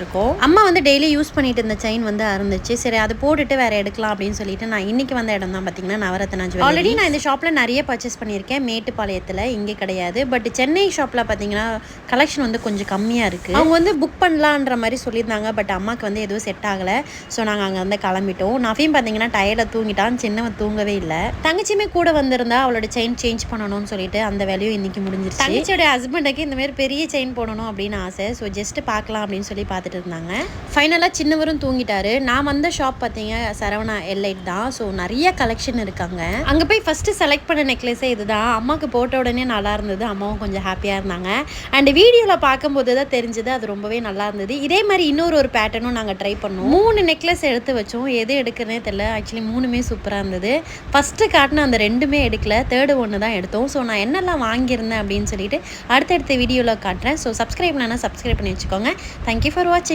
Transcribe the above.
இருக்கோம். அம்மா வந்து டெய்லி யூஸ் பண்ணிட்டு இருந்த செயின் வந்து அறுந்துச்சு. சரி அது போட்டுட்டு வேற எடுக்கலாம் அப்படின்னு சொல்லிட்டு நான் இன்னைக்கு வந்த இடம் தான் பார்த்தீங்கன்னா நவரத்னா ஜுவல்லரி. ஆல்ரெடி நான் இந்த ஷாப்பில் நிறைய பர்ச்சேஸ் பண்ணியிருக்கேன். மேட்டுப்பாளையத்தில் இங்கே கிடையாது. பட் சென்னை ஷாப்பில் பார்த்தீங்கன்னா கலெக்ஷன் வந்து கொஞ்சம் கம்மியாக இருக்குது. அவங்க வந்து புக் பண்ணலான்ற மாதிரி சொல்லியிருந்தாங்க. பட் அம்மாவுக்கு வந்து எதுவும் செட் ஆகலை. ஸோ நாங்கள் அங்கே வந்து கிளம்பிட்டோம். நஃபீம் பார்த்தீங்கன்னா டயர்டில் தூங்கிட்டான். சின்னவன் தூங்கவே இல்லை. தங்கச்சியுமே கூட வந்திருந்தா அவளோட செயின் சேஞ்ச் பண்ணணும்னு சொல்லிட்டு அந்த வேலையும் இன்னைக்கு முடிஞ்சிருச்சு. தங்கச்சியோட ஹஸ்பண்டுக்கு இந்த மாதிரி பெரிய செயின் போடணும் அப்படின்னு ஆசை. ஸோ ஜஸ்ட் பார்க்கலாம் அப்படின்னு சொல்லி பார்த்துட்டு இருந்தாங்க. ஃபைனலாக சின்னவரும் தூங்கிட்டாரு. நான் வந்த ஷாப் பார்த்தீங்க சரவணா எல்லைட் தான். ஸோ நிறைய கலெக்ஷன் இருக்காங்க. அங்கே போய் ஃபஸ்ட்டு செலக்ட் பண்ண நெக்லஸே இதுதான். அம்மாவுக்கு போட்ட உடனே நல்லா இருந்தது. அம்மாவும் கொஞ்சம் ஹாப்பியாக இருந்தாங்க. அண்ட் வீடியோவில் பார்க்கும்போது தான் தெரிஞ்சது அது ரொம்பவே நல்லா இருந்தது. இதே மாதிரி இன்னொரு பேட்டர்னும் நாங்கள் ட்ரை பண்ணோம். 3 நெக்லஸ் எடுத்து வச்சோம். எது எடுக்கிறனே தெரியல. ஆக்சுவலி 3மே சூப்பராக இருந்தது. ஃபஸ்ட்டு காட்டின அந்த 2மே எடுக்கல. தேர்டு ஒன்று தான் எடுத்தோம். ஸோ நான் என்னெல்லாம் வாங்கியிருந்தேன் அப்படின்னு சொல்லிட்டு அடுத்தடுத்த வீடியோவில் காட்டுறேன். ஸோ சப்ஸ்கிரைப் பண்ணா சப்ஸ்கிரைப் பண்ணி வச்சுக்கோங்க. தேங்க்யூ ஃபார் வாட்சிங்.